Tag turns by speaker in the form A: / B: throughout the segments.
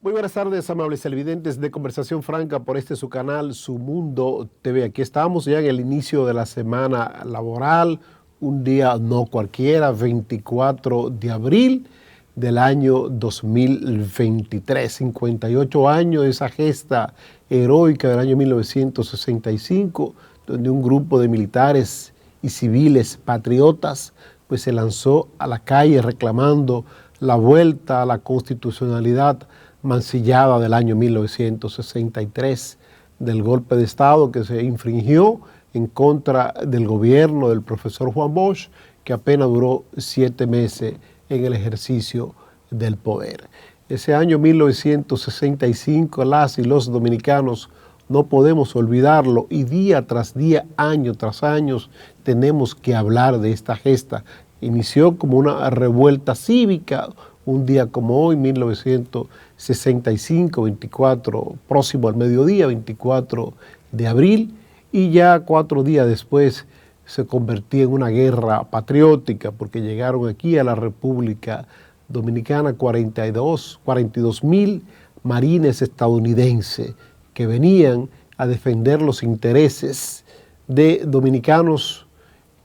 A: Muy buenas tardes, amables televidentes de Conversación Franca por su canal, Su Mundo TV. Aquí estamos ya en el inicio de la semana laboral, un día no cualquiera, 24 de abril del año 2023, 58 años de esa gesta heroica del año 1965, donde un grupo de militares y civiles patriotas pues se lanzó a la calle reclamando la vuelta a la constitucionalidad mancillada del año 1963, del golpe de Estado que se infringió en contra del gobierno del profesor Juan Bosch, que apenas duró 7 meses en el ejercicio del poder. Ese año 1965, las y los dominicanos no podemos olvidarlo y día tras día, año tras año, tenemos que hablar de esta gesta. Inició como una revuelta cívica, un día como hoy, 1965, 24, próximo al mediodía, 24 de abril, y ya 4 días después se convertía en una guerra patriótica, porque llegaron aquí a la República Dominicana 42.000 marines estadounidenses que venían a defender los intereses de dominicanos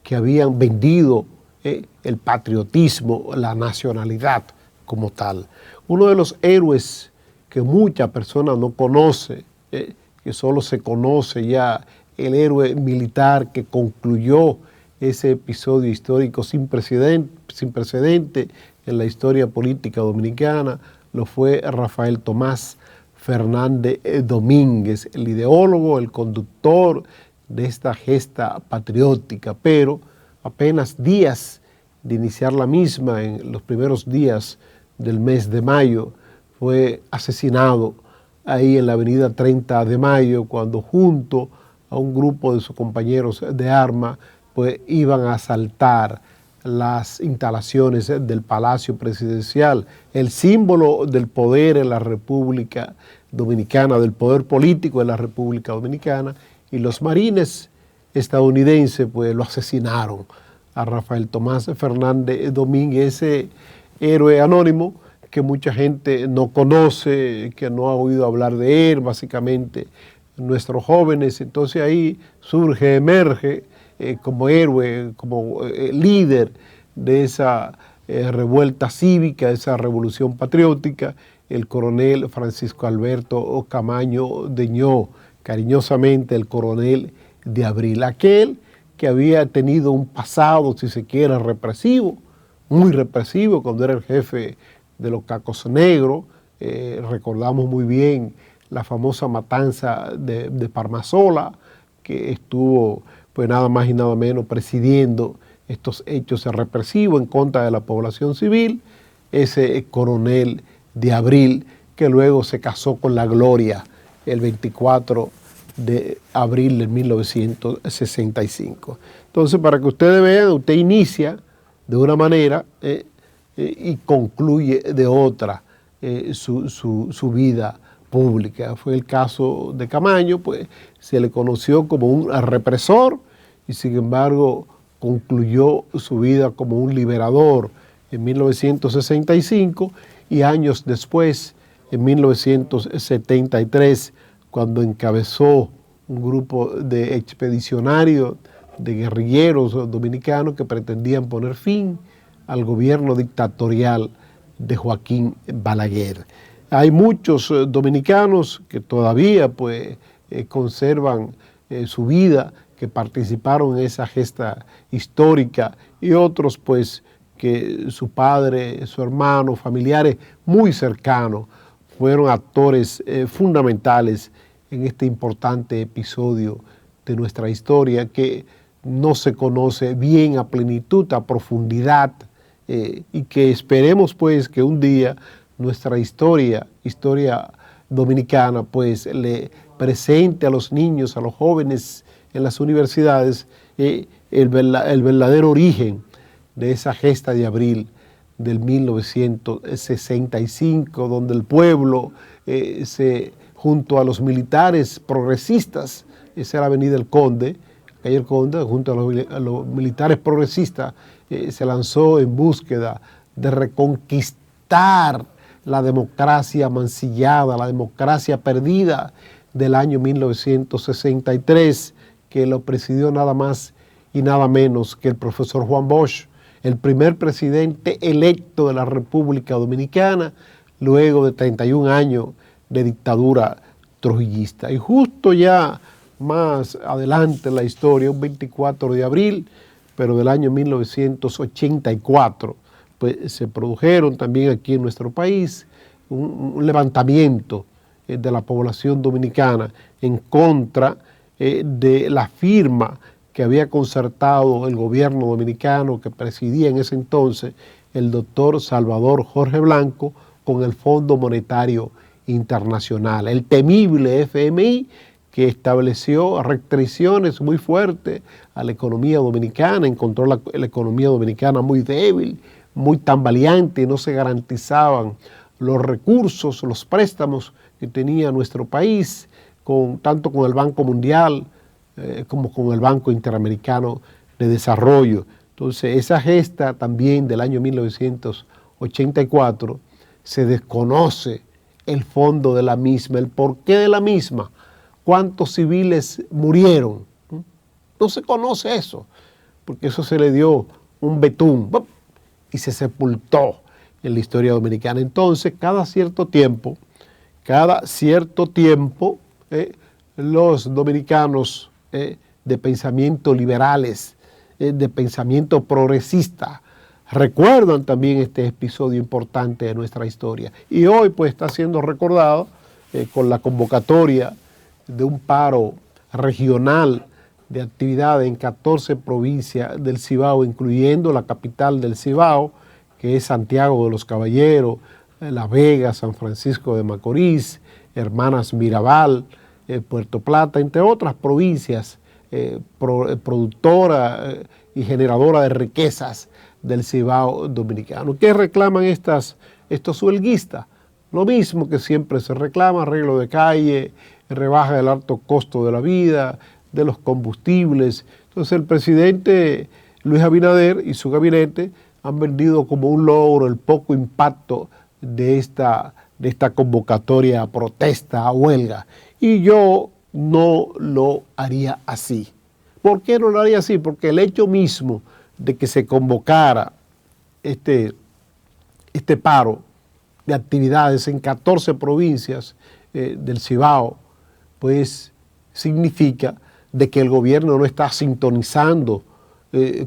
A: que habían vendido el patriotismo, la nacionalidad como tal. Uno de los héroes que muchas personas no conocen, que solo se conoce ya el héroe militar que concluyó ese episodio histórico sin precedente en la historia política dominicana, lo fue Rafael Tomás Fernández Domínguez, el ideólogo, el conductor de esta gesta patriótica, pero apenas días de iniciar la misma, en los primeros días del mes de mayo, fue asesinado ahí en la avenida 30 de Mayo, cuando junto a un grupo de sus compañeros de armas, pues iban a asaltar las instalaciones del Palacio Presidencial, el símbolo del poder en la República Dominicana, del poder político en la República Dominicana, y los marines estadounidenses pues lo asesinaron a Rafael Tomás Fernández Domínguez, ese héroe anónimo que mucha gente no conoce, que no ha oído hablar de él, básicamente nuestros jóvenes. Entonces ahí surge, emerge como héroe, como líder de esa revuelta cívica, de esa revolución patriótica, el coronel Francisco Alberto Camaño Deñó, cariñosamente el coronel de Abril, aquel que había tenido un pasado, si se quiere, represivo, muy represivo, cuando era el jefe de los Cacos Negros. Recordamos muy bien la famosa matanza de Parmasola, que estuvo pues nada más y nada menos presidiendo estos hechos represivos en contra de la población civil, ese coronel de Abril que luego se casó con la gloria el 24 de abril de 1965. Entonces, para que ustedes vean, usted inicia de una manera y concluye de otra su vida pública. Fue el caso de Camaño, pues se le conoció como un represor y sin embargo concluyó su vida como un liberador en 1965 y años después, en 1973, cuando encabezó un grupo de expedicionarios, de guerrilleros dominicanos que pretendían poner fin al gobierno dictatorial de Joaquín Balaguer. Hay muchos dominicanos que todavía pues, conservan su vida, que participaron en esa gesta histórica, y otros pues que su padre, su hermano, familiares muy cercanos fueron actores fundamentales en este importante episodio de nuestra historia que no se conoce bien a plenitud, a profundidad, y que esperemos pues que un día nuestra historia dominicana, pues le presente a los niños, a los jóvenes en las universidades el verdadero origen de esa gesta de abril del 1965, donde el pueblo junto a los militares progresistas, esa era la avenida El Conde, calle El Conde, junto a los militares progresistas, se lanzó en búsqueda de reconquistar la democracia mancillada, la democracia perdida del año 1963, que lo presidió nada más y nada menos que el profesor Juan Bosch, el primer presidente electo de la República Dominicana, luego de 31 años de dictadura trujillista. Y justo ya más adelante en la historia, un 24 de abril, pero del año 1984, pues se produjeron también aquí en nuestro país un levantamiento de la población dominicana en contra de la firma que había concertado el gobierno dominicano que presidía en ese entonces el doctor Salvador Jorge Blanco con el Fondo Monetario Internacional, el temible FMI, que estableció restricciones muy fuertes a la economía dominicana, encontró la economía dominicana muy débil, muy tambaleante, no se garantizaban los recursos, los préstamos que tenía nuestro país, tanto con el Banco Mundial como con el Banco Interamericano de Desarrollo. Entonces, esa gesta también del año 1984, se desconoce el fondo de la misma, el porqué de la misma, cuántos civiles murieron. No se conoce eso, porque eso se le dio un betún y se sepultó en la historia dominicana. Entonces, cada cierto tiempo, los dominicanos de pensamiento liberales, de pensamiento progresista, recuerdan también este episodio importante de nuestra historia. Y hoy pues está siendo recordado con la convocatoria de un paro regional de actividades en 14 provincias del Cibao, incluyendo la capital del Cibao, que es Santiago de los Caballeros, La Vega, San Francisco de Macorís, Hermanas Mirabal, Puerto Plata, entre otras provincias productoras y generadoras de riquezas del Cibao dominicano. ¿Qué reclaman estos huelguistas? Lo mismo que siempre se reclama: arreglo de calle, rebaja del alto costo de la vida, de los combustibles. Entonces el presidente Luis Abinader y su gabinete han vendido como un logro el poco impacto de esta convocatoria a protesta, a huelga. Y yo no lo haría así. ¿Por qué no lo haría así? Porque el hecho mismo de que se convocara este paro de actividades en 14 provincias del Cibao, pues significa de que el gobierno no está sintonizando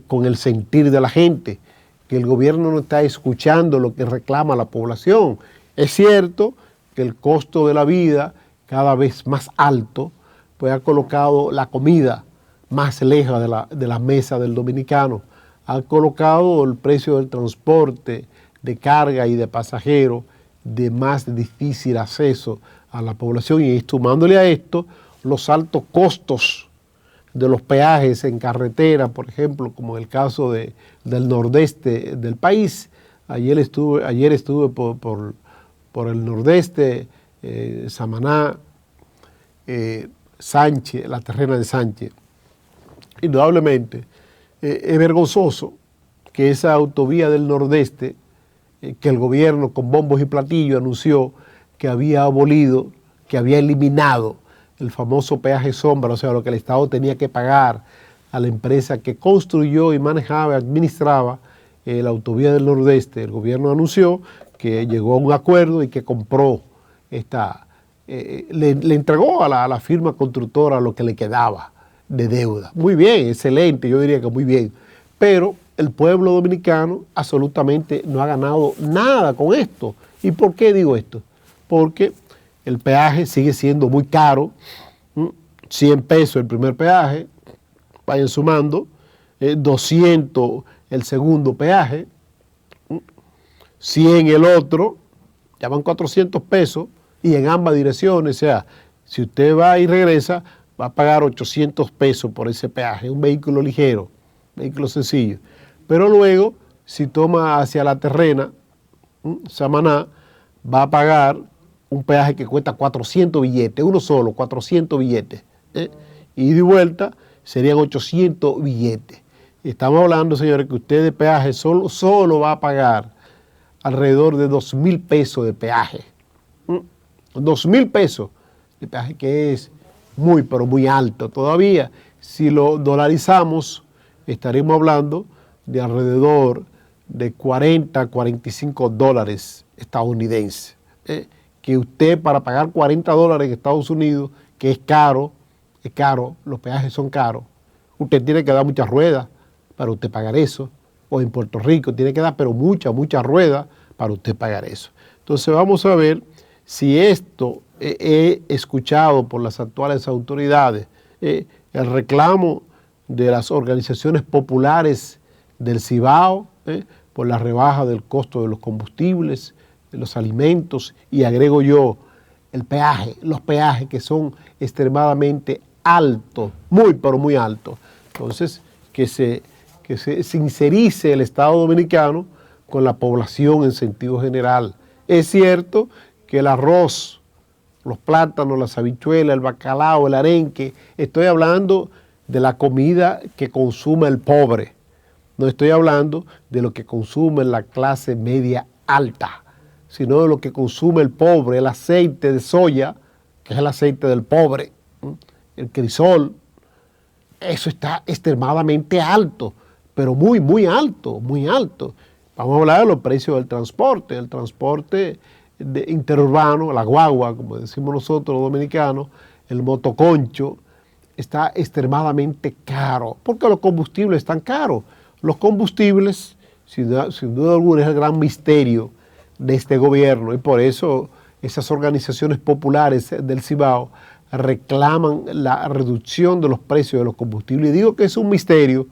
A: con el sentir de la gente, que el gobierno no está escuchando lo que reclama la población. Es cierto que el costo de la vida cada vez más alto, pues ha colocado la comida más lejos de la mesa del dominicano, ha colocado el precio del transporte de carga y de pasajeros de más difícil acceso a la población, y sumándole a esto los altos costos de los peajes en carretera, por ejemplo, como el caso del nordeste del país. Ayer estuve por el nordeste, Samaná, Sánchez, la terrena de Sánchez. Indudablemente es vergonzoso que esa autovía del nordeste, que el gobierno con bombos y platillos anunció que había abolido, que había eliminado el famoso peaje sombra, o sea, lo que el Estado tenía que pagar a la empresa que construyó y manejaba y administraba la autovía del nordeste. El gobierno anunció que llegó a un acuerdo y que compró le entregó a la firma constructora lo que le quedaba de deuda. Muy bien, excelente, yo diría que muy bien. Pero el pueblo dominicano absolutamente no ha ganado nada con esto. ¿Y por qué digo esto? Porque el peaje sigue siendo muy caro, 100 pesos el primer peaje, vayan sumando, 200 el segundo peaje, 100 el otro, ya van 400 pesos, y en ambas direcciones. O sea, si usted va y regresa, va a pagar 800 pesos por ese peaje, un vehículo ligero, vehículo sencillo. Pero luego, si toma hacia la terrena, Samaná, va a pagar un peaje que cuesta 400 billetes, uno solo, 400 billetes. Y de vuelta serían 800 billetes. Estamos hablando, señores, que usted de peaje solo va a pagar alrededor de 2.000 pesos de peaje. 2.000 pesos de peaje, que es muy, pero muy alto todavía. Si lo dolarizamos, estaremos hablando de alrededor de 40, 45 dólares estadounidenses. Que usted, para pagar 40 dólares en Estados Unidos, que es caro, los peajes son caros, usted tiene que dar muchas ruedas para usted pagar eso. O en Puerto Rico tiene que dar, pero muchas ruedas para usted pagar eso. Entonces vamos a ver si esto he escuchado por las actuales autoridades, el reclamo de las organizaciones populares del Cibao, por la rebaja del costo de los combustibles, de los alimentos, y agrego yo el peaje, los peajes que son extremadamente altos, muy pero muy altos. Entonces, que se sincerice el Estado Dominicano con la población en sentido general. Es cierto que el arroz, los plátanos, las habichuelas, el bacalao, el arenque, estoy hablando de la comida que consume el pobre, no estoy hablando de lo que consume la clase media alta, sino de lo que consume el pobre, el aceite de soya, que es el aceite del pobre, el crisol. Eso está extremadamente alto, pero muy, muy alto, muy alto. Vamos a hablar de los precios del transporte. El transporte interurbano, la guagua, como decimos nosotros los dominicanos, el motoconcho, está extremadamente caro, porque los combustibles están caros. Los combustibles, sin duda alguna, es el gran misterio de este gobierno, y por eso esas organizaciones populares del Cibao reclaman la reducción de los precios de los combustibles. Y digo que es un misterio.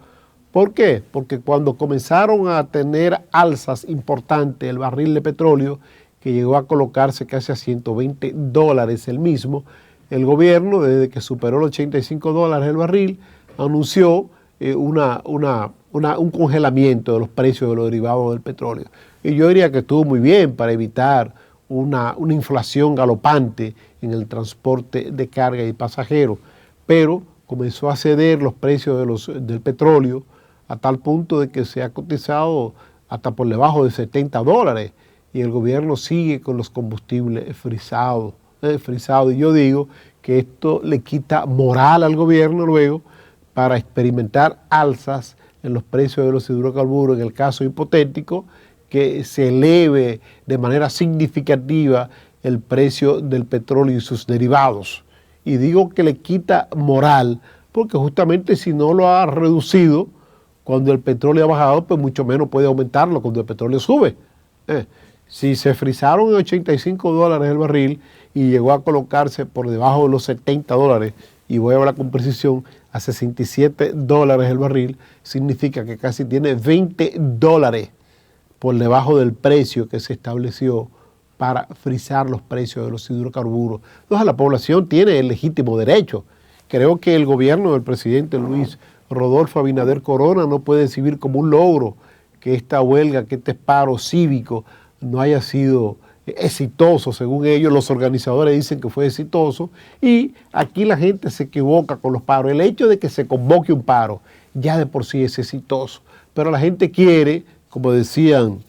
A: ¿Por qué? Porque cuando comenzaron a tener alzas importantes el barril de petróleo, que llegó a colocarse casi a 120 dólares el mismo, el gobierno, desde que superó los 85 dólares el barril, anunció un congelamiento de los precios de los derivados del petróleo. Y yo diría que estuvo muy bien para evitar una inflación galopante en el transporte de carga y pasajeros, pero comenzó a ceder los precios del petróleo a tal punto de que se ha cotizado hasta por debajo de 70 dólares y el gobierno sigue con los combustibles frisados. Y yo digo que esto le quita moral al gobierno luego para experimentar alzas en los precios de los hidrocarburos, en el caso hipotético que se eleve de manera significativa el precio del petróleo y sus derivados. Y digo que le quita moral porque justamente si no lo ha reducido cuando el petróleo ha bajado, pues mucho menos puede aumentarlo cuando el petróleo sube. Si se frisaron en 85 dólares el barril y llegó a colocarse por debajo de los 70 dólares, y voy a hablar con precisión, a 67 dólares el barril, significa que casi tiene 20 dólares por debajo del precio que se estableció para frisar los precios de los hidrocarburos. Entonces la población tiene el legítimo derecho. Creo que el gobierno del presidente Luis Rodolfo Abinader Corona no puede exhibir como un logro que esta huelga, que este paro cívico no haya sido exitoso. Según ellos, los organizadores dicen que fue exitoso y aquí la gente se equivoca con los paros. El hecho de que se convoque un paro ya de por sí es exitoso, pero la gente quiere, como decían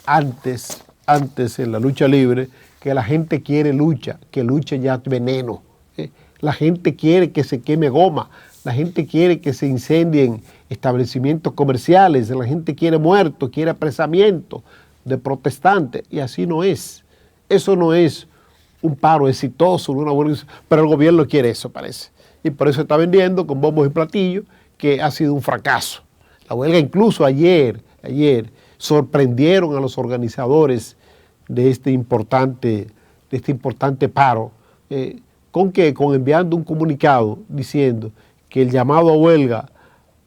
A: antes en la lucha libre, que la gente quiere lucha, que luche ya veneno. La gente quiere que se queme goma, la gente quiere que se incendien establecimientos comerciales, la gente quiere muertos, quiere apresamiento de protestantes, y así no es. Eso no es un paro exitoso, una huelga, pero el gobierno quiere eso, parece. Y por eso está vendiendo con bombos y platillos que ha sido un fracaso. La huelga incluso ayer sorprendieron a los organizadores de este importante paro, ¿con qué? Con enviando un comunicado diciendo que el llamado a huelga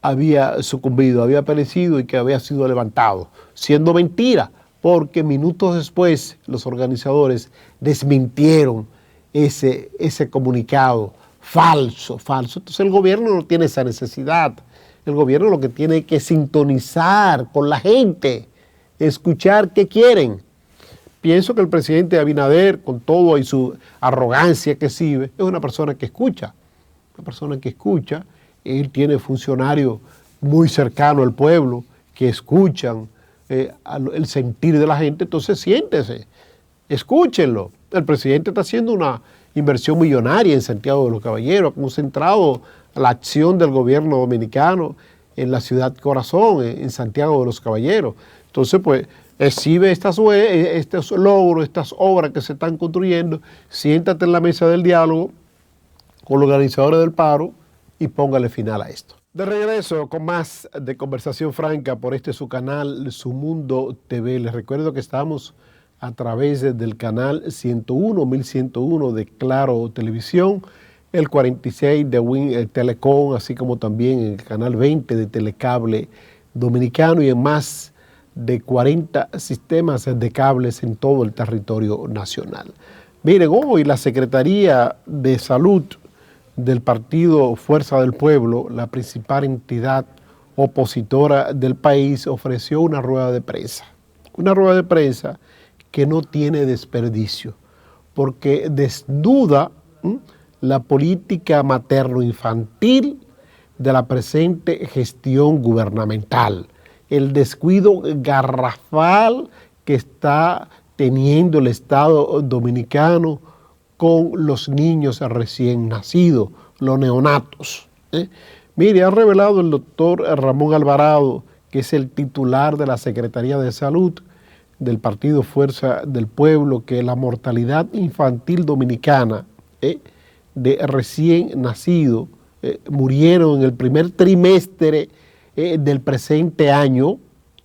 A: había sucumbido, había perecido y que había sido levantado, siendo mentira, porque minutos después los organizadores desmintieron ese comunicado falso. Entonces el gobierno no tiene esa necesidad. El gobierno lo que tiene es que sintonizar con la gente, escuchar qué quieren. Pienso que el presidente Abinader, con todo y su arrogancia que exhibe, es una persona que escucha. Él tiene funcionarios muy cercanos al pueblo que escuchan el sentir de la gente, entonces siéntese, escúchenlo. El presidente está haciendo una inversión millonaria en Santiago de los Caballeros, ha concentrado la acción del gobierno dominicano en la ciudad corazón, en Santiago de los Caballeros. Entonces, pues, exhibe estos logros, estas obras que se están construyendo, siéntate en la mesa del diálogo con los organizadores del paro y póngale final a esto. De regreso con más de Conversación Franca por su canal Su Mundo TV. Les recuerdo que estamos a través del canal 101, 1101 de Claro Televisión, el 46 de Win Telecom, así como también en el canal 20 de Telecable Dominicano y en más de 40 sistemas de cables en todo el territorio nacional. Miren, hoy la Secretaría de Salud del Partido Fuerza del Pueblo, la principal entidad opositora del país, ofreció una rueda de prensa. Una rueda de prensa que no tiene desperdicio, porque desnuda la política materno-infantil de la presente gestión gubernamental, el descuido garrafal que está teniendo el Estado dominicano con los niños recién nacidos, los neonatos. Mire, ha revelado el doctor Ramón Alvarado, que es el titular de la Secretaría de Salud del Partido Fuerza del Pueblo, que la mortalidad infantil dominicana de recién nacido murieron en el primer trimestre del presente año.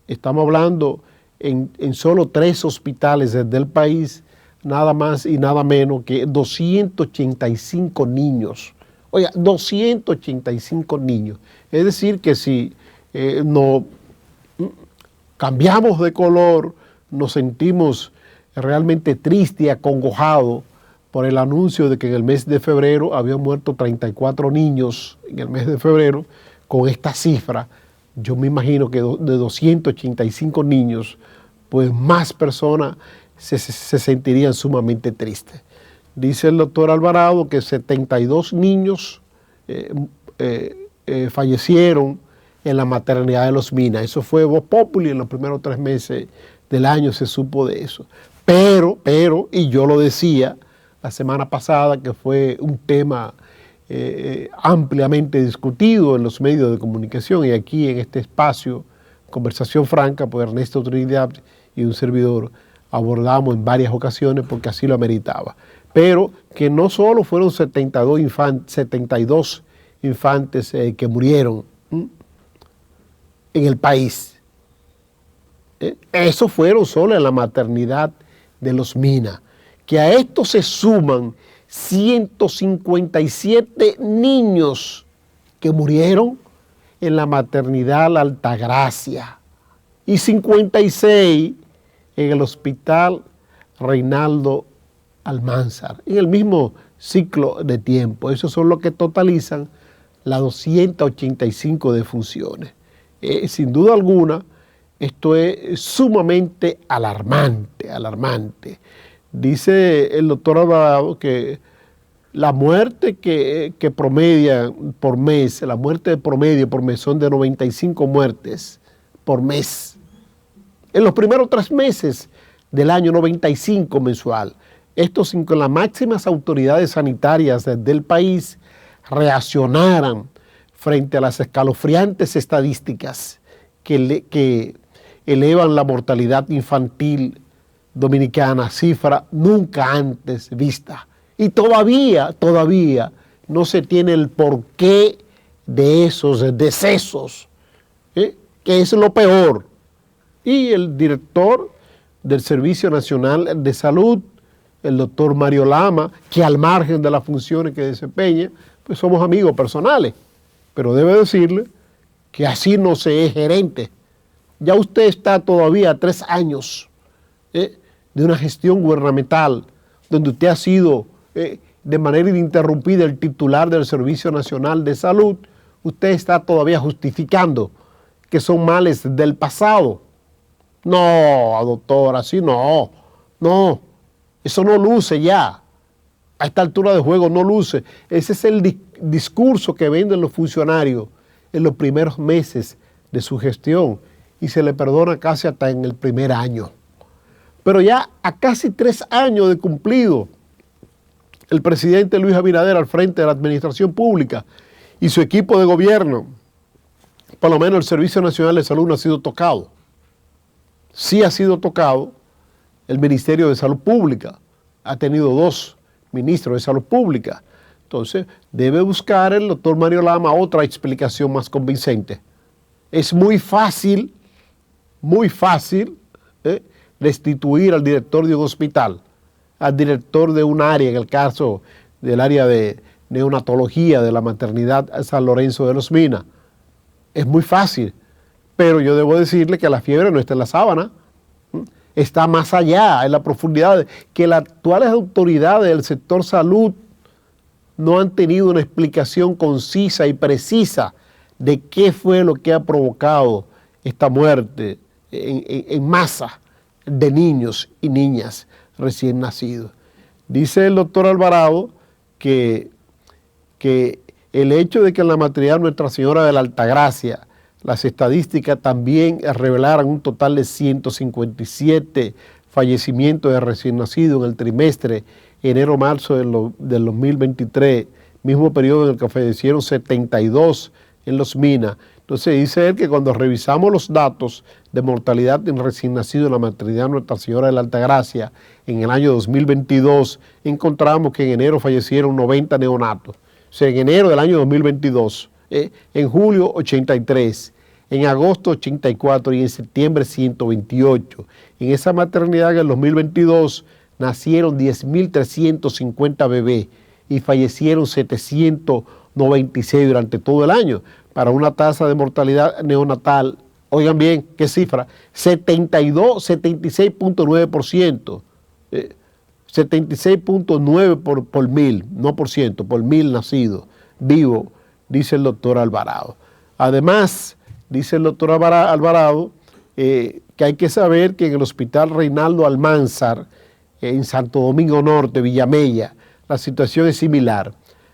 A: Estamos hablando en solo 3 hospitales del país, nada más y nada menos que 285 niños. Oiga, 285 niños. Es decir, que si no cambiamos de color, nos sentimos realmente tristes y acongojados por el anuncio de que en el mes de febrero habían muerto 34 niños en el mes de febrero. Con esta cifra, yo me imagino que de 285 niños, pues más personas se sentirían sumamente tristes. Dice el doctor Alvarado que 72 niños fallecieron en la maternidad de Los Minas. Eso fue voz populi, en los primeros 3 meses del año se supo de eso. Pero, y yo lo decía la semana pasada, que fue un tema ampliamente discutido en los medios de comunicación y aquí en este espacio, Conversación Franca, por Ernesto Trinidad y un servidor, abordamos en varias ocasiones porque así lo ameritaba. Pero que no solo fueron 72 infantes que murieron en el país. Eso fueron solo en la maternidad de Los Minas. Que a esto se suman 157 niños que murieron en la maternidad La Altagracia y 56 en el hospital Reinaldo Almanzar, en el mismo ciclo de tiempo. Esos son los que totalizan las 285 defunciones. Sin duda alguna, esto es sumamente alarmante. Dice el doctor Alvarado que la muerte que promedia por mes, la muerte de promedio por mes son de 95 muertes por mes. En los primeros 3 meses del año, 95 mensual. Esto sin que las máximas autoridades sanitarias del país reaccionaran frente a las escalofriantes estadísticas que elevan la mortalidad infantil dominicana, cifra nunca antes vista. Y todavía no se tiene el porqué de esos decesos, que es lo peor. Y el director del Servicio Nacional de Salud, el doctor Mario Lama, que al margen de las funciones que desempeña, pues somos amigos personales, pero debe decirle que así no se es gerente. Ya usted está todavía a 3 años de una gestión gubernamental donde usted ha sido de manera ininterrumpida el titular del Servicio Nacional de Salud. Usted está todavía justificando que son males del pasado. No, doctor, así no, eso no luce ya. A esta altura de juego no luce. Ese es el discurso que venden los funcionarios en los primeros meses de su gestión. y se le perdona casi hasta en el primer año. Pero ya a casi 3 años de cumplido, el presidente Luis Abinader al frente de la administración pública y su equipo de gobierno, por lo menos el Servicio Nacional de Salud no ha sido tocado. Sí ha sido tocado el Ministerio de Salud Pública, ha tenido 2 ministros de Salud Pública. Entonces, debe buscar el doctor Mario Lama otra explicación más convincente. Es muy fácil destituir al director de un hospital, al director de un área, en el caso del área de neonatología de la maternidad San Lorenzo de los Minas. Es muy fácil, pero yo debo decirle que la fiebre no está en la sábana, está más allá, en la profundidad, que las actuales autoridades del sector salud no han tenido una explicación concisa y precisa de qué fue lo que ha provocado esta muerte en masa de niños y niñas recién nacidos. Dice el doctor Alvarado que el hecho de que en la maternidad Nuestra Señora de la Altagracia las estadísticas también revelaran un total de 157 fallecimientos de recién nacidos en el trimestre enero-marzo del 2023, mismo periodo en el que fallecieron 72 en los Minas. Entonces dice él que cuando revisamos los datos de mortalidad en recién nacido en la maternidad Nuestra Señora de la Altagracia en el año 2022, encontramos que en enero fallecieron 90 neonatos. O sea, en enero del año 2022, en julio 83, en agosto 84 y en septiembre 128. En esa maternidad en el 2022 nacieron 10.350 bebés y fallecieron 796 durante todo el año, para una tasa de mortalidad neonatal, oigan bien, qué cifra, 76.9%, 76.9 por mil, no por ciento, por mil nacidos vivos, dice el doctor Alvarado. Además, dice el doctor Alvarado que hay que saber que en el Hospital Reinaldo Almanzar, en Santo Domingo Norte, Villamella, la situación es similar.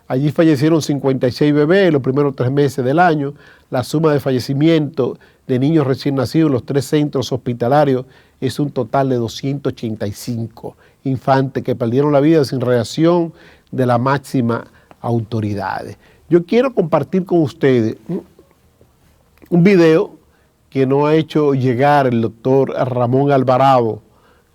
A: Allí fallecieron 56 bebés en los primeros 3 meses del año. La suma de fallecimiento de niños recién nacidos en los 3 centros hospitalarios es un total de 285 infantes que perdieron la vida sin reacción de la máxima autoridad. Yo quiero compartir con ustedes un video que nos ha hecho llegar el doctor Ramón Alvarado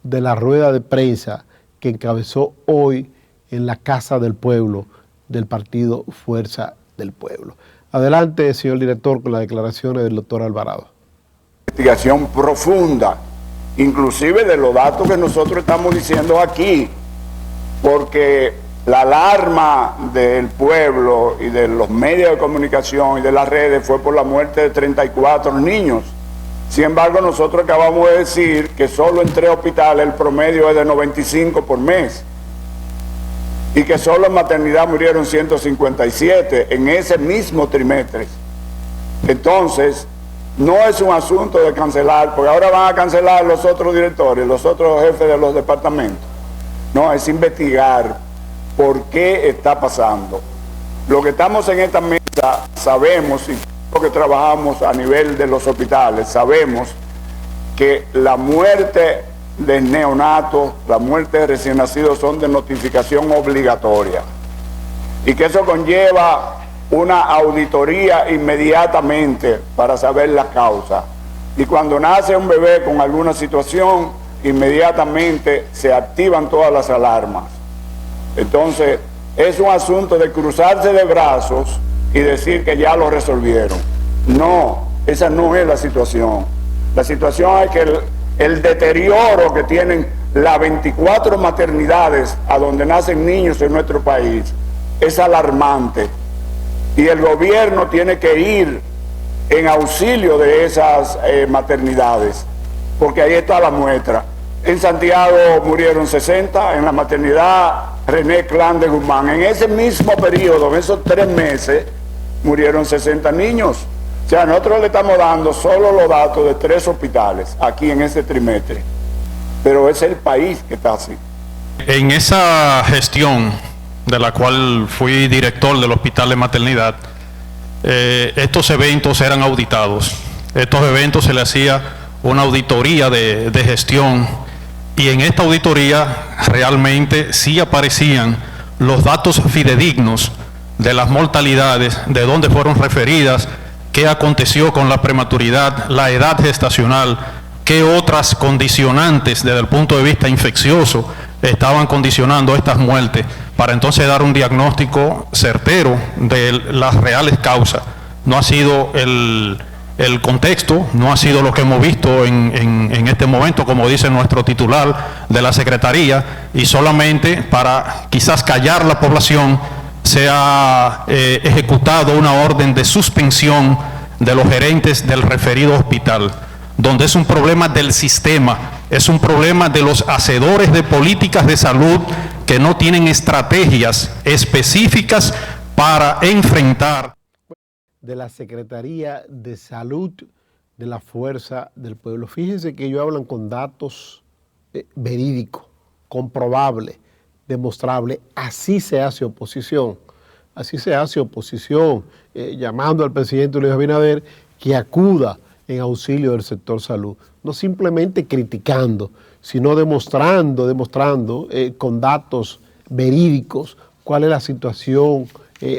A: de la rueda de prensa que encabezó hoy en la Casa del Pueblo del partido Fuerza del Pueblo. Adelante, señor director, con las declaraciones del doctor Alvarado.
B: Investigación profunda, inclusive de los datos que nosotros estamos diciendo aquí, porque la alarma del pueblo y de los medios de comunicación y de las redes fue por la muerte de 34 niños. Sin embargo, nosotros acabamos de decir que solo en 3 hospitales el promedio es de 95 por mes. Y que solo en maternidad murieron 157 en ese mismo trimestre. Entonces, no es un asunto de cancelar, porque ahora van a cancelar los otros directores, los otros jefes de los departamentos. No, es investigar por qué está pasando. Lo que estamos en esta mesa sabemos, y lo que trabajamos a nivel de los hospitales, sabemos que la muerte de neonatos, la muerte de recién nacidos son de notificación obligatoria y que eso conlleva una auditoría inmediatamente para saber la causa, y cuando nace un bebé con alguna situación inmediatamente se activan todas las alarmas. Entonces es un asunto de cruzarse de brazos y decir que ya lo resolvieron. No, esa no es la situación. La situación es que el deterioro que tienen las 24 maternidades a donde nacen niños en nuestro país es alarmante, y el gobierno tiene que ir en auxilio de esas maternidades, porque ahí está la muestra. En Santiago murieron 60, en la maternidad René Clan de Guzmán, en ese mismo periodo, en esos 3 meses, murieron 60 niños. O sea, nosotros le estamos dando solo los datos de 3 hospitales aquí en ese trimestre, pero es el país que está así.
C: En esa gestión de la cual fui director del hospital de maternidad, estos eventos eran auditados estos eventos se le hacía una auditoría de gestión, y en esta auditoría realmente sí aparecían los datos fidedignos de las mortalidades, de dónde fueron referidas, qué aconteció con la prematuridad, la edad gestacional, qué otras condicionantes desde el punto de vista infeccioso estaban condicionando estas muertes, para entonces dar un diagnóstico certero de las reales causas. No ha sido el contexto, no ha sido lo que hemos visto en este momento, como dice nuestro titular de la Secretaría, y solamente para quizás callar la población se ha ejecutado una orden de suspensión de los gerentes del referido hospital, donde es un problema del sistema, es un problema de los hacedores de políticas de salud que no tienen estrategias específicas para enfrentar.
A: De la Secretaría de Salud de la Fuerza del Pueblo. Fíjense que ellos hablan con datos verídicos, comprobables, demostrables. Así se hace oposición. Así se hace oposición, llamando al presidente Luis Abinader que acuda en auxilio del sector salud. No simplemente criticando, sino demostrando con datos verídicos cuál es la situación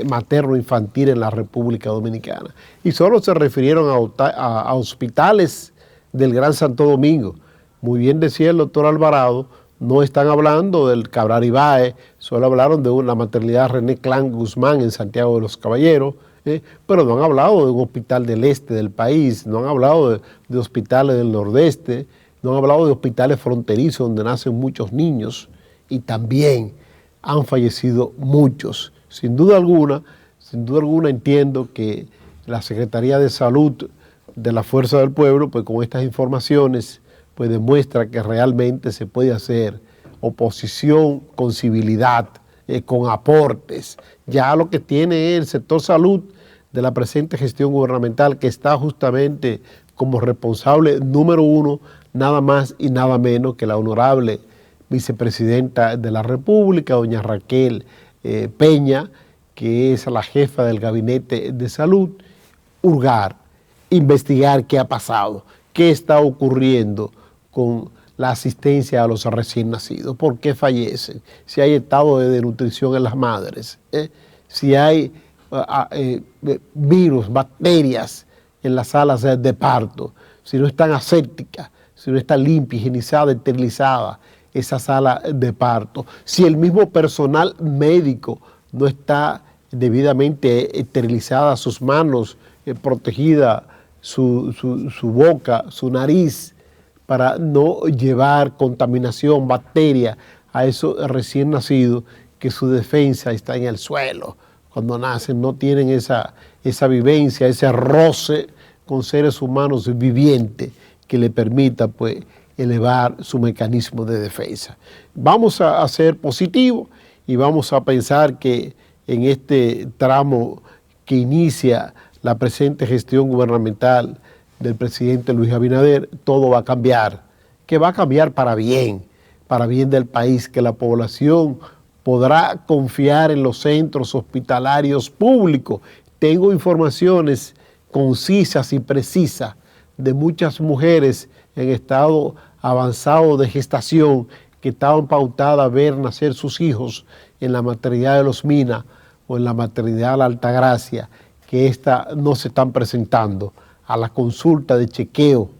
A: materno-infantil en la República Dominicana. Y solo se refirieron a hospitales del Gran Santo Domingo. Muy bien decía el doctor Alvarado, no están hablando del Cabral Ibáez, solo hablaron de la maternidad René Clan Guzmán en Santiago de los Caballeros, pero no han hablado de un hospital del este del país, no han hablado de hospitales del nordeste, no han hablado de hospitales fronterizos donde nacen muchos niños y también han fallecido muchos. Sin duda alguna entiendo que la Secretaría de Salud de la Fuerza del Pueblo, pues con estas informaciones, pues demuestra que realmente se puede hacer oposición con civilidad, con aportes. Ya lo que tiene el sector salud de la presente gestión gubernamental, que está justamente como responsable número uno, nada más y nada menos que la honorable vicepresidenta de la República, doña Raquel Peña, que es la jefa del Gabinete de Salud, hurgar, investigar qué ha pasado, qué está ocurriendo con la asistencia a los recién nacidos, por qué fallecen, si hay estado de desnutrición en las madres, si hay virus, bacterias en las salas de parto, si no están asépticas, si no está limpia, higienizada, esterilizada esa sala de parto, si el mismo personal médico no está debidamente esterilizada sus manos, protegida su boca, su nariz, para no llevar contaminación, bacteria a esos recién nacidos que su defensa está en el suelo. Cuando nacen no tienen esa vivencia, ese roce con seres humanos vivientes que le permita pues elevar su mecanismo de defensa. Vamos a ser positivos y vamos a pensar que en este tramo que inicia la presente gestión gubernamental del presidente Luis Abinader, todo va a cambiar, que va a cambiar para bien del país, que la población podrá confiar en los centros hospitalarios públicos. Tengo informaciones concisas y precisas de muchas mujeres en estado avanzado de gestación que estaban pautadas a ver nacer sus hijos en la maternidad de Los Minas o en la maternidad de la Altagracia, que no se están presentando a la consulta de chequeo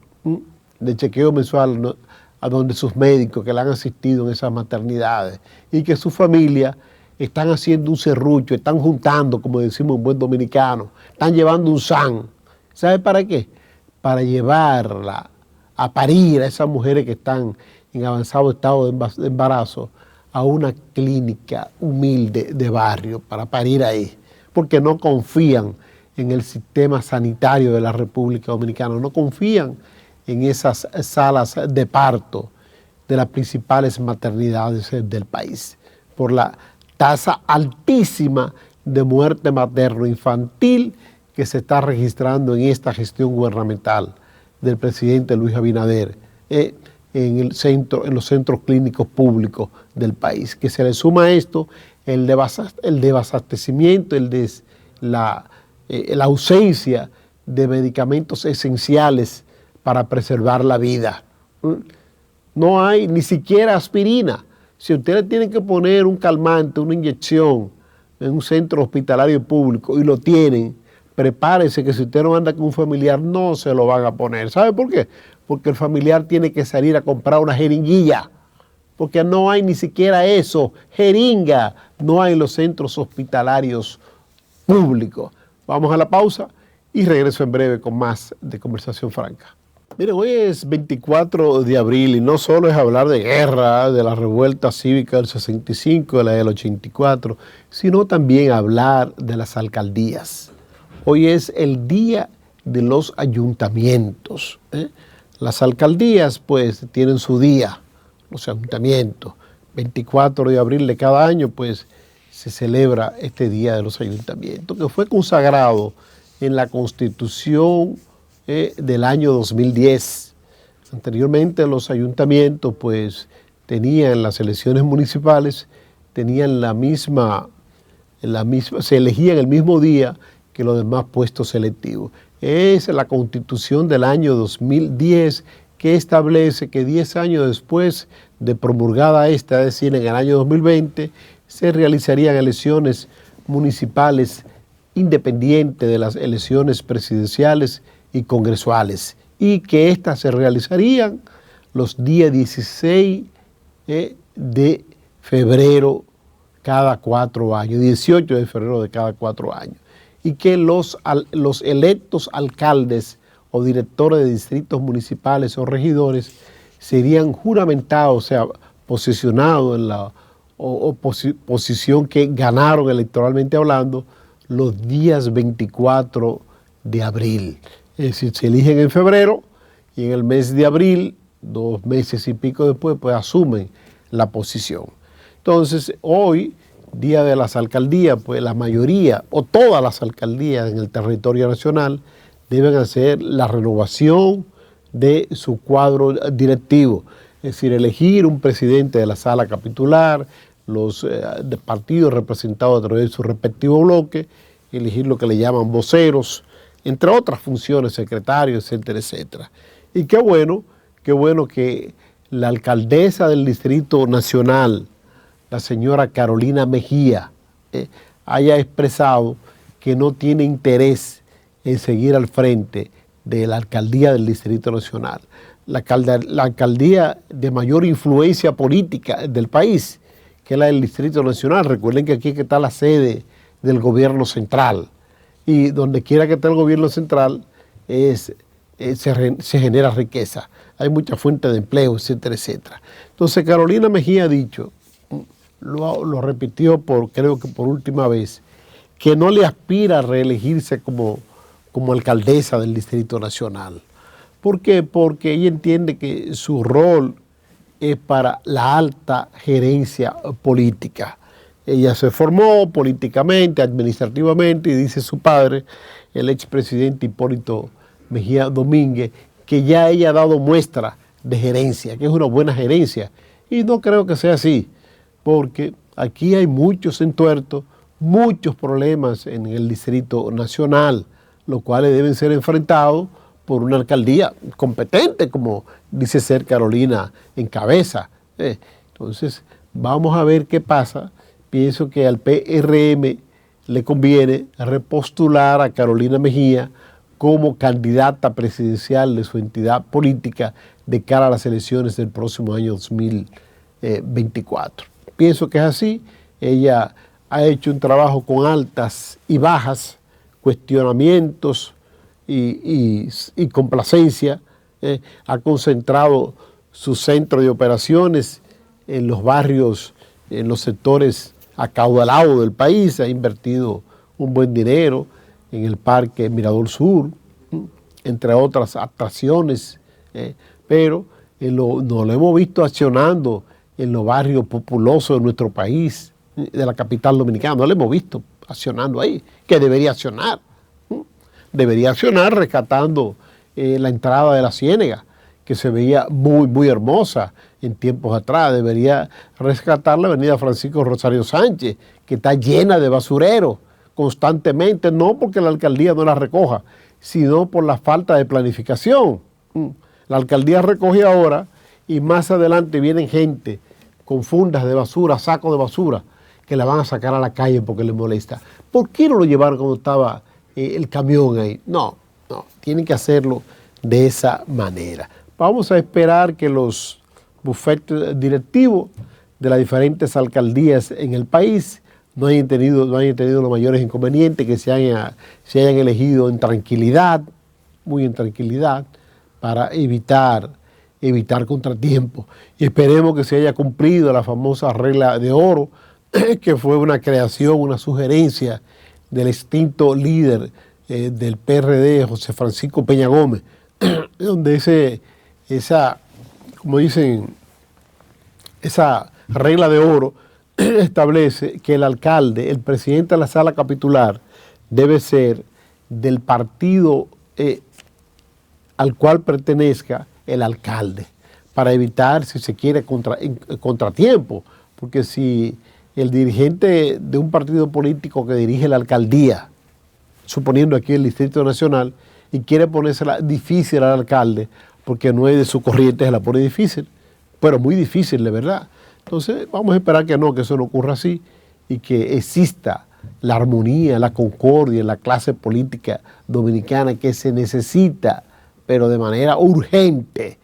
A: mensual a donde sus médicos que le han asistido en esas maternidades y que su familia están haciendo un serrucho, están juntando, como decimos en buen dominicano, están llevando un san. ¿Sabe para qué? Para llevarla a parir a esas mujeres que están en avanzado estado de embarazo a una clínica humilde de barrio para parir ahí, porque no confían en el sistema sanitario de la República Dominicana, no confían en esas salas de parto de las principales maternidades del país, por la tasa altísima de muerte materno-infantil que se está registrando en esta gestión gubernamental del presidente Luis Abinader en los centros clínicos públicos del país. Que se le suma a esto el desabastecimiento, la ausencia de medicamentos esenciales para preservar la vida. No hay ni siquiera aspirina. Si ustedes tienen que poner un calmante, una inyección en un centro hospitalario público y lo tienen, prepárese que si usted no anda con un familiar no se lo van a poner. ¿Sabe por qué? Porque el familiar tiene que salir a comprar una jeringuilla, porque no hay ni siquiera eso, jeringa, no hay en los centros hospitalarios públicos. Vamos a la pausa y regreso en breve con más de Conversación Franca. Miren, hoy es 24 de abril y no solo es hablar de guerra, de la revuelta cívica del 65, de la del 84, sino también hablar de las alcaldías. Hoy es el día de los ayuntamientos. Las alcaldías pues tienen su día, los ayuntamientos. 24 de abril de cada año pues se celebra este día de los ayuntamientos, que fue consagrado en la Constitución del año 2010. Anteriormente los ayuntamientos pues tenían las elecciones municipales, tenían se elegían el mismo día que los demás puestos selectivos. Es la Constitución del año 2010 que establece que 10 años después de promulgada esta, es decir, en el año 2020, se realizarían elecciones municipales independientes de las elecciones presidenciales y congresuales, y que éstas se realizarían los días 16 de febrero cada 4 años, 18 de febrero de cada 4 años, y que los electos alcaldes o directores de distritos municipales o regidores serían juramentados, o sea, posicionados en la posición que ganaron electoralmente hablando los días 24 de abril. Es decir, se eligen en febrero y en el mes de abril, 2 meses y pico después, pues asumen la posición. Entonces, hoy, día de las alcaldías, pues la mayoría o todas las alcaldías en el territorio nacional deben hacer la renovación de su cuadro directivo, es decir, elegir un presidente de la sala capitular, los partidos representados a través de su respectivo bloque, elegir lo que le llaman voceros, entre otras funciones, secretarios, etcétera, etcétera. Y qué bueno que la alcaldesa del Distrito Nacional, la señora Carolina Mejía, haya expresado que no tiene interés en seguir al frente de la alcaldía del Distrito Nacional, la alcaldía de mayor influencia política del país, que es la del Distrito Nacional. Recuerden que aquí está la sede del gobierno central, y donde quiera que esté el gobierno central se genera riqueza, hay mucha fuente de empleo, etcétera, etcétera. Entonces Carolina Mejía ha dicho, lo repitió creo que por última vez, que no le aspira a reelegirse como alcaldesa del Distrito Nacional. ¿Por qué? Porque ella entiende que su rol es para la alta gerencia política. Ella se formó políticamente, administrativamente, y dice su padre, el expresidente Hipólito Mejía Domínguez, que ya ella ha dado muestra de gerencia, que es una buena gerencia. Y no creo que sea así, porque aquí hay muchos entuertos, muchos problemas en el Distrito Nacional, los cuales deben ser enfrentados por una alcaldía competente, como dice ser Carolina en cabeza. Entonces, vamos a ver qué pasa. Pienso que al PRM le conviene repostular a Carolina Mejía como candidata presidencial de su entidad política de cara a las elecciones del próximo año 2024. Pienso que es así. Ella ha hecho un trabajo con altas y bajas, cuestionamientos y complacencia. Ha concentrado su centro de operaciones en los barrios, en los sectores acaudalados del país, ha invertido un buen dinero en el Parque Mirador Sur, entre otras atracciones, pero no lo hemos visto accionando en los barrios populosos de nuestro país, de la capital dominicana, no lo hemos visto accionando ahí, que debería accionar. Debería accionar rescatando la entrada de la Ciénega, que se veía muy, muy hermosa en tiempos atrás. Debería rescatar la avenida Francisco Rosario Sánchez, que está llena de basureros, constantemente, no porque la alcaldía no la recoja, sino por la falta de planificación. La alcaldía recoge ahora y más adelante vienen gente con fundas de basura, sacos de basura, que la van a sacar a la calle porque les molesta. ¿Por qué no lo llevaron cuando estaba el camión ahí? No, tienen que hacerlo de esa manera. Vamos a esperar que los bufetes directivos de las diferentes alcaldías en el país no hayan tenido los mayores inconvenientes, que se hayan elegido en tranquilidad, muy en tranquilidad, para evitar contratiempos. Y esperemos que se haya cumplido la famosa regla de oro, que fue una creación, una sugerencia del extinto líder del PRD, José Francisco Peña Gómez, donde esa regla de oro establece que el alcalde, el presidente de la sala capitular, debe ser del partido al cual pertenezca el alcalde, para evitar, si se quiere, contratiempo, porque si el dirigente de un partido político que dirige la alcaldía, suponiendo aquí el Distrito Nacional, y quiere ponérsela difícil al alcalde, porque no es de su corriente, se la pone difícil, pero muy difícil, de verdad. Entonces, vamos a esperar que eso no ocurra así, y que exista la armonía, la concordia en la clase política dominicana que se necesita, pero de manera urgente,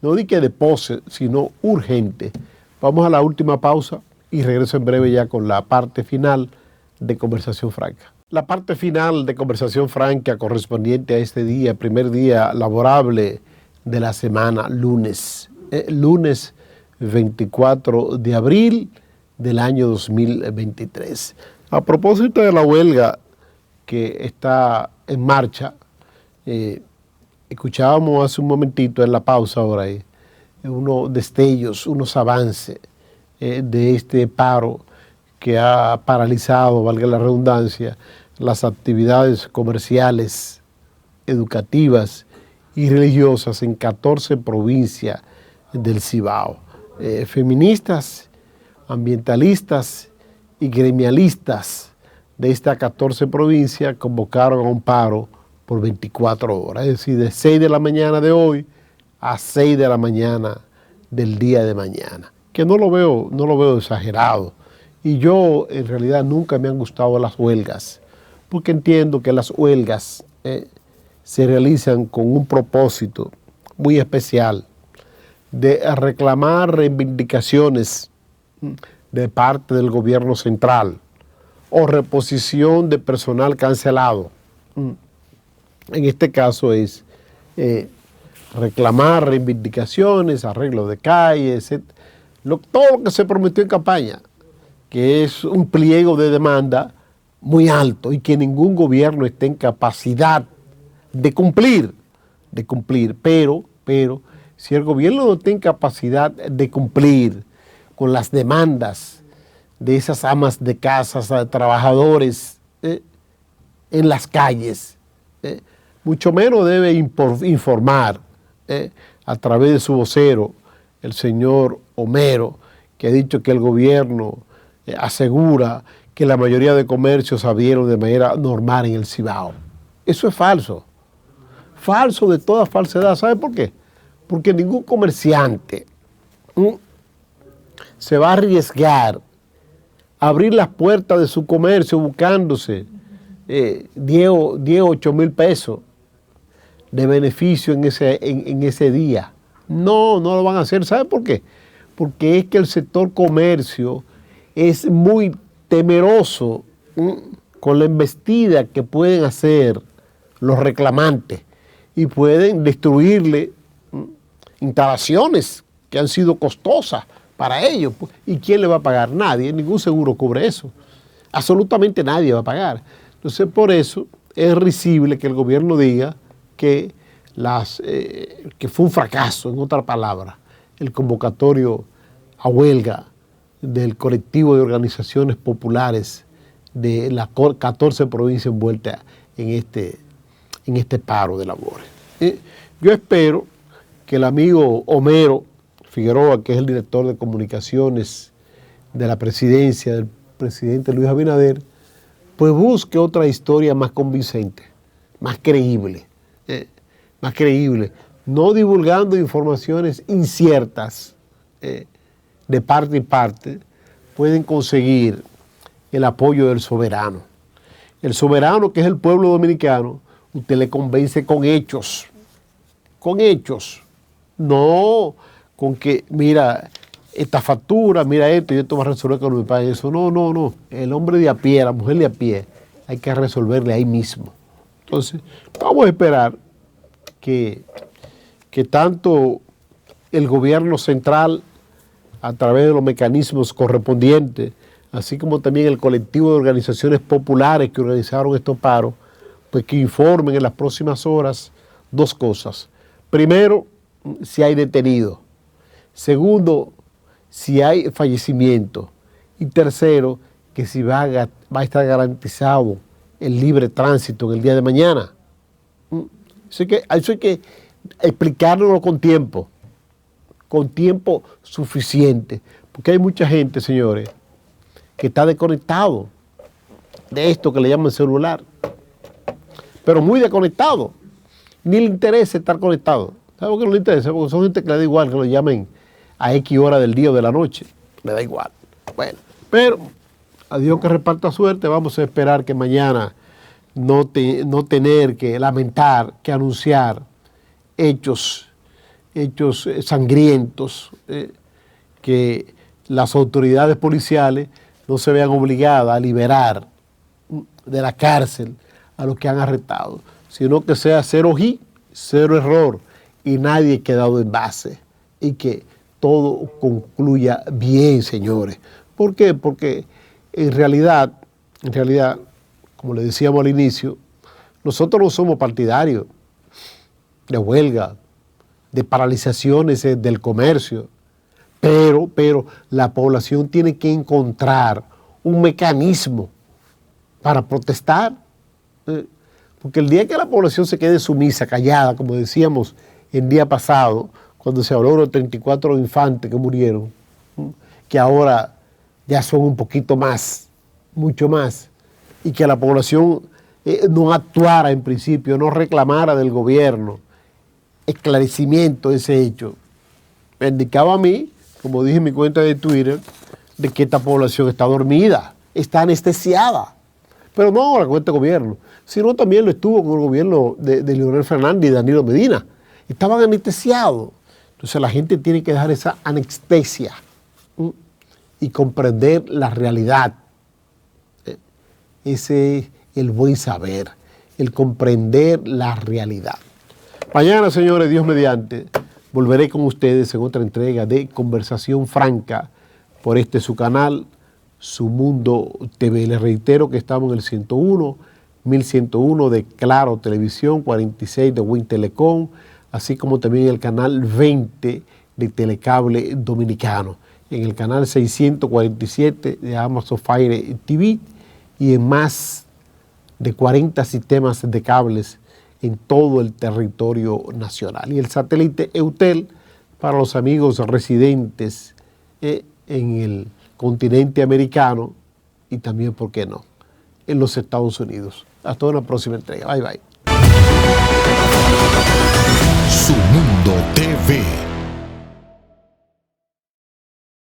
A: no di que de pose, sino urgente. Vamos a la última pausa y regreso en breve ya con la parte final de Conversación Franca. La parte final de Conversación Franca correspondiente a este día, primer día laborable de la semana, lunes 24 de abril del año 2023. A propósito de la huelga que está en marcha, escuchábamos hace un momentito en la pausa ahora unos destellos, unos avances de este paro que ha paralizado, valga la redundancia, las actividades comerciales, educativas y religiosas en 14 provincias del Cibao. Feministas, ambientalistas y gremialistas de estas 14 provincias convocaron a un paro por 24 horas, es decir, de 6 de la mañana de hoy a 6 de la mañana del día de mañana, que no lo veo exagerado. Y yo, en realidad, nunca me han gustado las huelgas, porque entiendo que las huelgas se realizan con un propósito muy especial de reclamar reivindicaciones de parte del gobierno central o reposición de personal cancelado. En este caso es reclamar reivindicaciones, arreglo de calles, todo lo que se prometió en campaña, que es un pliego de demanda muy alto y que ningún gobierno esté en capacidad de cumplir, pero si el gobierno no está en capacidad de cumplir con las demandas de esas amas de casas, de trabajadores en las calles, mucho menos debe informar a través de su vocero, el señor Homero, que ha dicho que el gobierno asegura que la mayoría de comercios abrieron de manera normal en el Cibao. Eso es falso. Falso de toda falsedad. ¿Sabe por qué? Porque ningún comerciante se va a arriesgar a abrir las puertas de su comercio buscándose 10 o 8 mil pesos de beneficio en ese día. No lo van a hacer. ¿Sabe por qué? Porque es que el sector comercio es muy temeroso con la embestida que pueden hacer los reclamantes y pueden destruirle instalaciones que han sido costosas para ellos. ¿Y quién le va a pagar? Nadie, ningún seguro cubre eso. Absolutamente nadie va a pagar. Entonces, por eso es risible que el gobierno diga que fue un fracaso, en otra palabra, el convocatorio a huelga del colectivo de organizaciones populares de las 14 provincias envueltas en este paro de labores. Yo espero que el amigo Homero Figueroa, que es el director de comunicaciones de la presidencia del presidente Luis Abinader, pues busque otra historia más convincente, más creíble, no divulgando informaciones inciertas de parte y parte. Pueden conseguir el apoyo del soberano. El soberano, que es el pueblo dominicano, usted le convence con hechos, no con que, mira, esta factura, mira esto, y esto va a resolver con mi país. Eso no. El hombre de a pie, la mujer de a pie, hay que resolverle ahí mismo. Entonces, vamos a esperar que tanto el gobierno central, a través de los mecanismos correspondientes, así como también el colectivo de organizaciones populares que organizaron estos paros, pues que informen en las próximas horas dos cosas. Primero, si hay detenidos. Segundo, si hay fallecimiento. Y tercero, que si va a estar garantizado el libre tránsito en el día de mañana. Eso hay que explicárnoslo con tiempo suficiente, porque hay mucha gente, señores, que está desconectado de esto que le llaman celular, pero muy desconectado, ni le interesa estar conectado. ¿Sabe por qué no le interesa? Porque son gente que le da igual que lo llamen a X hora del día o de la noche, le da igual. Bueno, pero a Dios que reparta suerte, vamos a esperar que mañana no tener que lamentar, que anunciar hechos sangrientos, que las autoridades policiales no se vean obligadas a liberar de la cárcel a los que han arrestado, sino que sea cero error y nadie quedado en base, y que todo concluya bien, señores. ¿Por qué? Porque en realidad, como le decíamos al inicio, nosotros no somos partidarios de huelga, de paralizaciones del comercio, pero la población tiene que encontrar un mecanismo para protestar, porque el día que la población se quede sumisa, callada, como decíamos el día pasado, cuando se habló de los 34 infantes que murieron, que ahora ya son un poquito más, mucho más, y que la población no actuara en principio, no reclamara del gobierno esclarecimiento de ese hecho, me indicaba a mí, como dije en mi cuenta de Twitter, de que esta población está dormida, está anestesiada, pero no ahora con este gobierno, sino también lo estuvo con el gobierno de Leonel Fernández y Danilo Medina. Estaban anestesiados. Entonces la gente tiene que dejar esa anestesia y comprender la realidad. Ese es el buen saber, el comprender la realidad. Mañana, señores, Dios mediante, volveré con ustedes en otra entrega de Conversación Franca por su canal, Su Mundo TV. Les reitero que estamos en el 101, 1101 de Claro Televisión, 46 de Win Telecom, así como también el canal 20 de Telecable Dominicano, en el canal 647 de Amazon Fire TV y en más de 40 sistemas de cables en todo el territorio nacional. Y el satélite EUTEL para los amigos residentes en el continente americano y también, ¿por qué no?, en los Estados Unidos. Hasta una próxima entrega. Bye, bye.
D: Su Mundo TV.